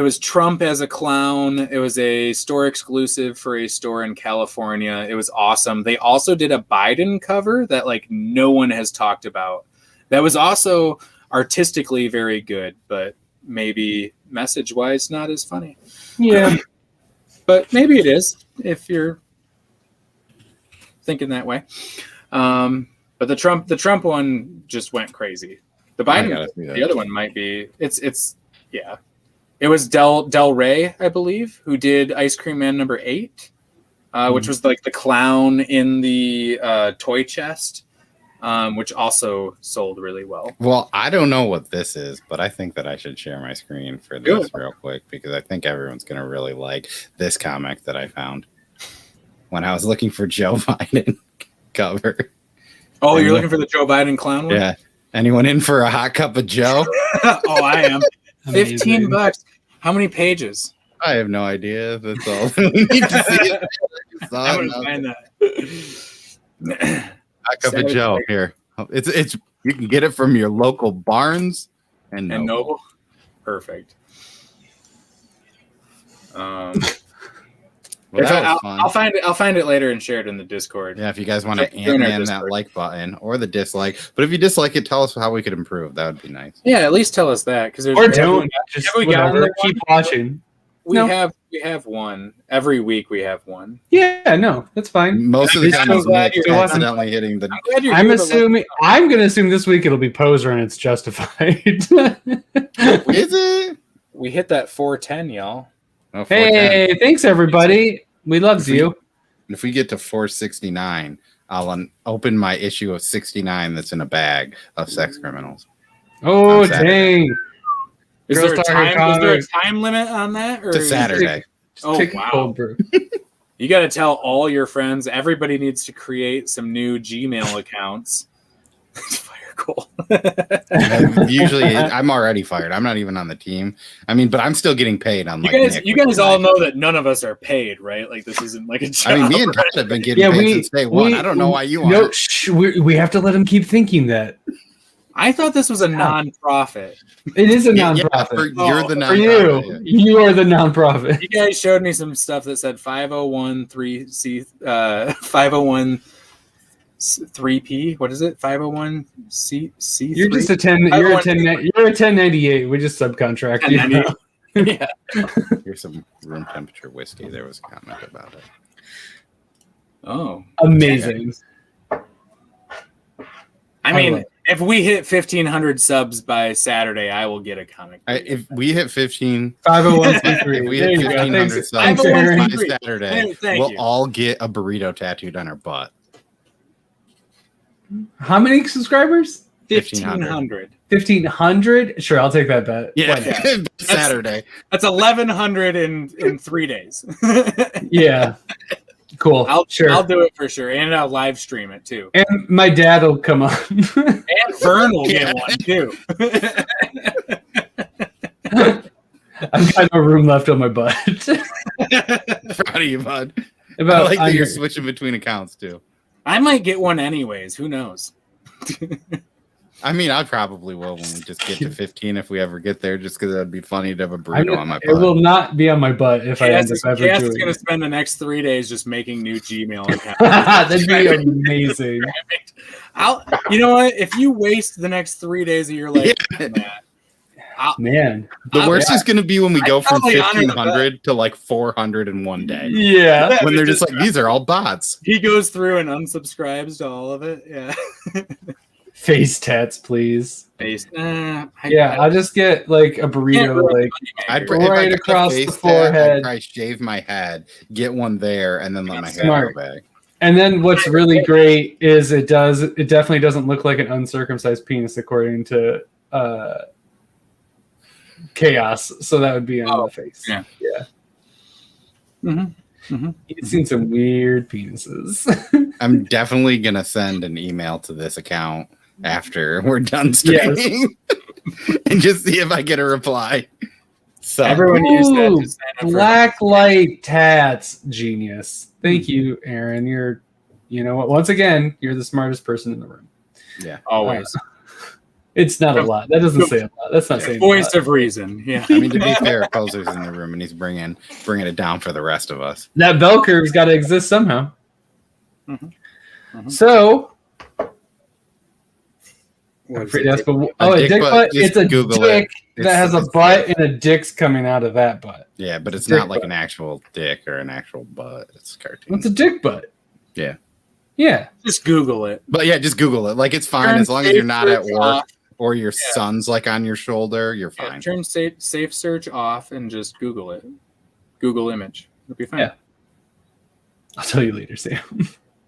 was Trump as a clown. It was a store exclusive for a store in California. It was awesome. They also did a Biden cover that like no one has talked about. That was also artistically very good, but maybe message-wise not as funny. Yeah. But maybe it is if you're thinking that way. But the Trump one just went crazy. The Biden, the other one might be. It's yeah. It was Del Rey, I believe, who did Ice Cream Man number 8, which was like the clown in the toy chest, which also sold really well. Well, I don't know what this is, but I think that I should share my screen for this real quick because I think everyone's going to really like this comic that I found when I was looking for Joe Biden cover. Oh, you're looking for the Joe Biden clown one? Yeah. Anyone in for a hot cup of Joe? Oh, I am. $15. How many pages? I have no idea. That's all we need to see. I'm gonna find that. Hot cup of Joe here. It's you can get it from your local Barnes and Noble. Perfect. Well, I'll find it later and share it in the Discord. Yeah, if you guys want to Ant-Man that like button or the dislike, but if you dislike it, tell us how we could improve. That would be nice. Yeah, at least tell us that because or don't just whatever. Keep watching. We have one every week. We have one. Yeah, no, that's fine. Most of the time, it's accidentally hitting the. I'm gonna assume this week it'll be Poser and it's Justified. Is it? We hit that 410, y'all. Oh, hey, thanks everybody. We love you. If we get to 469, I'll open my issue of 69 that's in a bag of sex criminals. Oh dang! Is there a time limit on that? Or it's a Saturday. Wow! You got to tell all your friends. Everybody needs to create some new Gmail accounts. Cool. Usually, I'm already fired. I'm not even on the team. I mean, but I'm still getting paid on like. You guys all know that none of us are paid, right? Like this isn't like a job. I mean, me and Todd have been getting paid since day one. I don't know why you aren't. We have to let him keep thinking that. I thought this was a non-profit. It is a non-profit. You're the non-profit. For you are the non-profit. You guys showed me some stuff that said 501 3P. What is it? 501 C. You're just a 10. You're a 10. You're a 1098. We just subcontract you. Yeah. Here's some room temperature whiskey. There was a comment about it. Oh, amazing. I mean, if we hit 1,500 subs by Saturday, I will get a comic. If we hit 15, 501c3. If we hit 1,500 subs by Saturday, we'll all get a burrito tattooed on our butt. How many subscribers? 1,500. 1,500? Sure, I'll take that bet. Yeah, Saturday. That's 1,100 in 3 days. Yeah. Cool. I'll do it for sure, and I'll live stream it too. And my dad will come on. And Vern will get one too. I've got no room left on my butt. Proud of you, bud. I like that you're switching between accounts too. I might get one anyways. Who knows? I mean, I probably will when we just get to 15 if we ever get there, just because it would be funny to have a burrito on my butt. It will not be on my butt if I end up ever doing it. Cass is going to spend the next 3 days just making new Gmail accounts. That'd be amazing. You know what? If you waste the next 3 days of your life doing that, man, the worst is going to be when we go from 1,500 to like 400 in one day. Yeah. When they're just like, these are all bots. He goes through and unsubscribes to all of it. Yeah. Face tats, please. I'll just get like a burrito, right across the forehead. I shave my head, get one there, and then let my hair go back. And then what's really great is it definitely doesn't look like an uncircumcised penis according to Chaos. So that would be on the face. Yeah. You've seen some weird penises. I'm definitely gonna send an email to this account after we're done streaming and just see if I get a reply. So everyone used that to sign up black light tats, genius. Thank you, Aaron. You know what? Once again, you're the smartest person in the room. Yeah, always. It's not a lot. That doesn't say a lot. That's not saying voice of reason. Yeah. I mean, to be fair, Poser's in the room and he's bringing it down for the rest of us. That bell curve's got to exist somehow. So A dick butt. It's a dick that has a butt and a dick's coming out of that butt. Yeah, but it's not like an actual dick or an actual butt. It's a cartoon. It's a dick butt. Yeah. Yeah. Just Google it. But yeah, just Google it. Like it's fine as long as you're not at work or your son's like on your shoulder. You're fine. Turn safe search off and just Google it. Google image. It'll be fine. Yeah. I'll tell you later, Sam.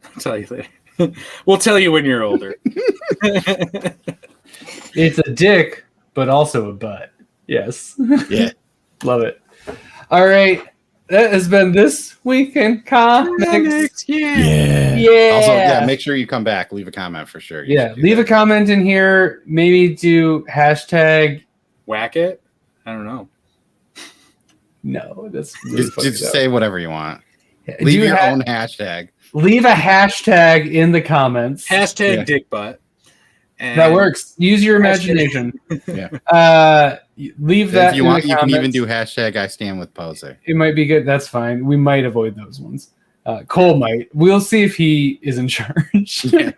I'll tell you later. We'll tell you when you're older. It's a dick, but also a butt. Yes. Yeah. Love it. All right. That has been This Week in Comics. Yeah. Also, make sure you come back. Leave a comment for sure. Leave a comment in here. Maybe do hashtag whack it. I don't know. No, that's really just say whatever you want. Yeah. Leave your own hashtag. Leave a hashtag in the comments. Hashtag dick butt. And that works. Use your imagination. Yeah. Leave that. If you want, you can even do hashtag I stand with Poser. It might be good. That's fine. We might avoid those ones. Cole might. We'll see if he is in charge. Yeah.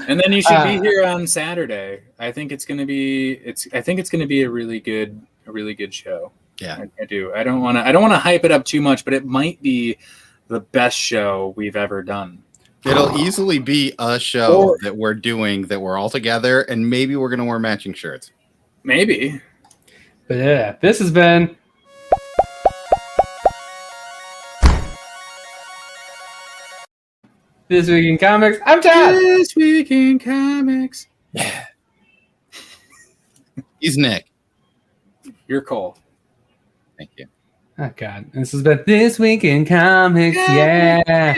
And then you should be here on Saturday. I think it's going to be. I think it's going to be a really good show. Yeah, I do. I don't want to hype it up too much, but it might be the best show we've ever done. It'll easily be a show that we're doing that we're all together, and maybe we're going to wear matching shirts. Maybe. But yeah, this has been This Week in Comics. I'm Todd. This Week in Comics. Yeah. He's Nick. You're Cole. Thank you. Oh God, this has been This Week in Comics. Yeah.